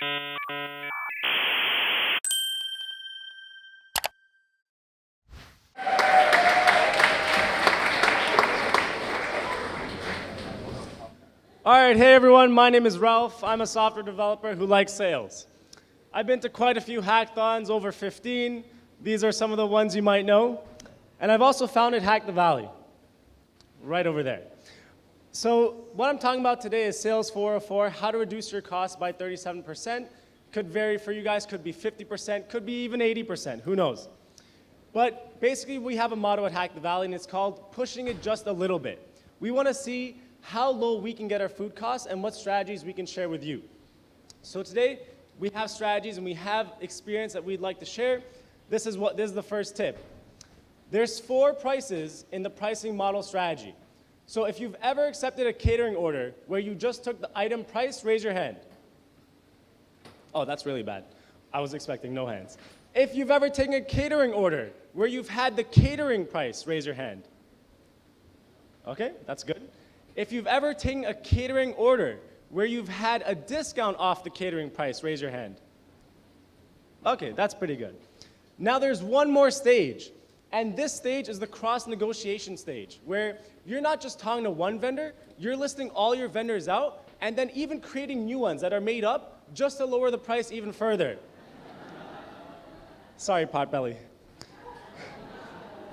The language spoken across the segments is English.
All right, hey everyone, my name is Ralph. I'm a software developer who likes sales. I've been to quite a few hackathons, over 15. These are some of the ones you might know. And I've also founded Hack the Valley, right over there. So what I'm talking about today is Sales 404, how to reduce your costs by 37%. Could vary for you guys, could be 50%, could be even 80%, who knows. But basically we have a motto at Hack the Valley and it's called pushing it just a little bit. We want to see how low we can get our food costs and what strategies we can share with you. So today we have strategies and we have experience that we'd like to share. This is the first tip. There's 4 prices in the pricing model strategy. So if you've ever accepted a catering order where you just took the item price, raise your hand. Oh, that's really bad. I was expecting no hands. If you've ever taken a catering order where you've had the catering price, raise your hand. Okay, that's good. If you've ever taken a catering order where you've had a discount off the catering price, raise your hand. Okay, that's pretty good. Now there's one more stage, and this stage is the cross-negotiation stage, where you're not just talking to one vendor, you're listing all your vendors out, and then even creating new ones that are made up just to lower the price even further. Sorry, Potbelly.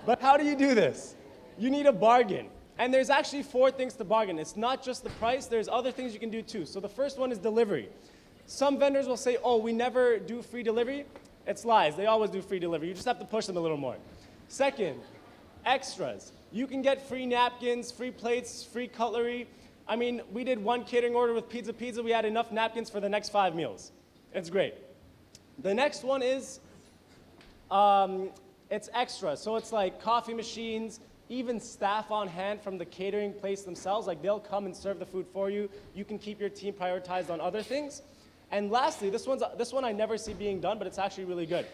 But how do you do this? You need a bargain. And there's actually 4 things to bargain. It's not just the price, there's other things you can do too. So the first one is delivery. Some vendors will say, oh, we never do free delivery. It's lies, they always do free delivery. You just have to push them a little more. Second, extras. You can get free napkins, free plates, free cutlery. I mean, we did one catering order with Pizza, we had enough napkins for the next 5 meals. It's great. The next one is, it's extra. So it's like coffee machines, even staff on hand from the catering place themselves, like they'll come and serve the food for you. You can keep your team prioritized on other things. And lastly, this one I never see being done, but it's actually really good.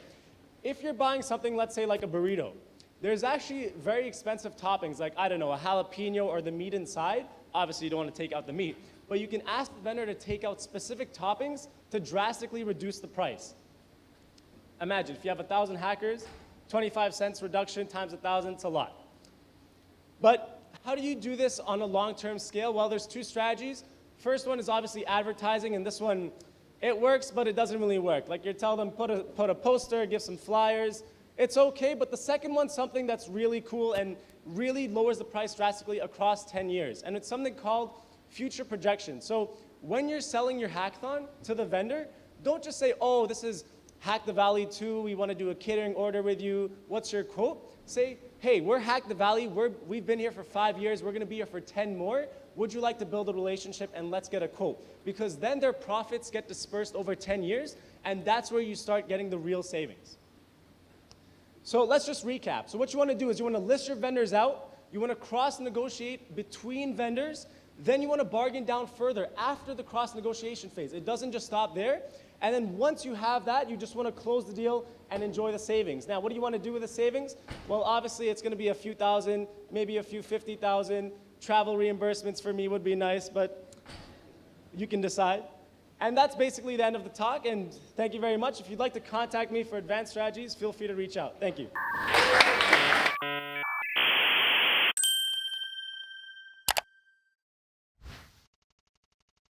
If you're buying something, let's say like a burrito, there's actually very expensive toppings, like, I don't know, a jalapeno or the meat inside. Obviously, you don't want to take out the meat, but you can ask the vendor to take out specific toppings to drastically reduce the price. Imagine, if you have 1,000 hackers, 25 cents reduction times 1,000, it's a lot. But how do you do this on a long-term scale? Well, there's 2 strategies. First one is obviously advertising, and this one, it works, but it doesn't really work. Like you tell them, put a poster, give some flyers. It's okay, but the second one's something that's really cool and really lowers the price drastically across 10 years. And it's something called future projection. So when you're selling your hackathon to the vendor, don't just say, oh, this is Hack the Valley 2, we want to do a catering order with you, what's your quote? Say, hey, we're Hack the Valley, we've been here for 5 years, we're going to be here for 10 more. Would you like to build a relationship and let's get a quote? Because then their profits get dispersed over 10 years, and that's where you start getting the real savings. So let's just recap. So what you want to do is you want to list your vendors out, you want to cross-negotiate between vendors, then you want to bargain down further after the cross-negotiation phase. It doesn't just stop there. And then once you have that, you just want to close the deal and enjoy the savings. Now, what do you want to do with the savings? Well, obviously, it's going to be a few thousand, maybe a few 50,000. Travel reimbursements for me would be nice, but you can decide. And that's basically the end of the talk, and thank you very much. If you'd like to contact me for advanced strategies, feel free to reach out. Thank you.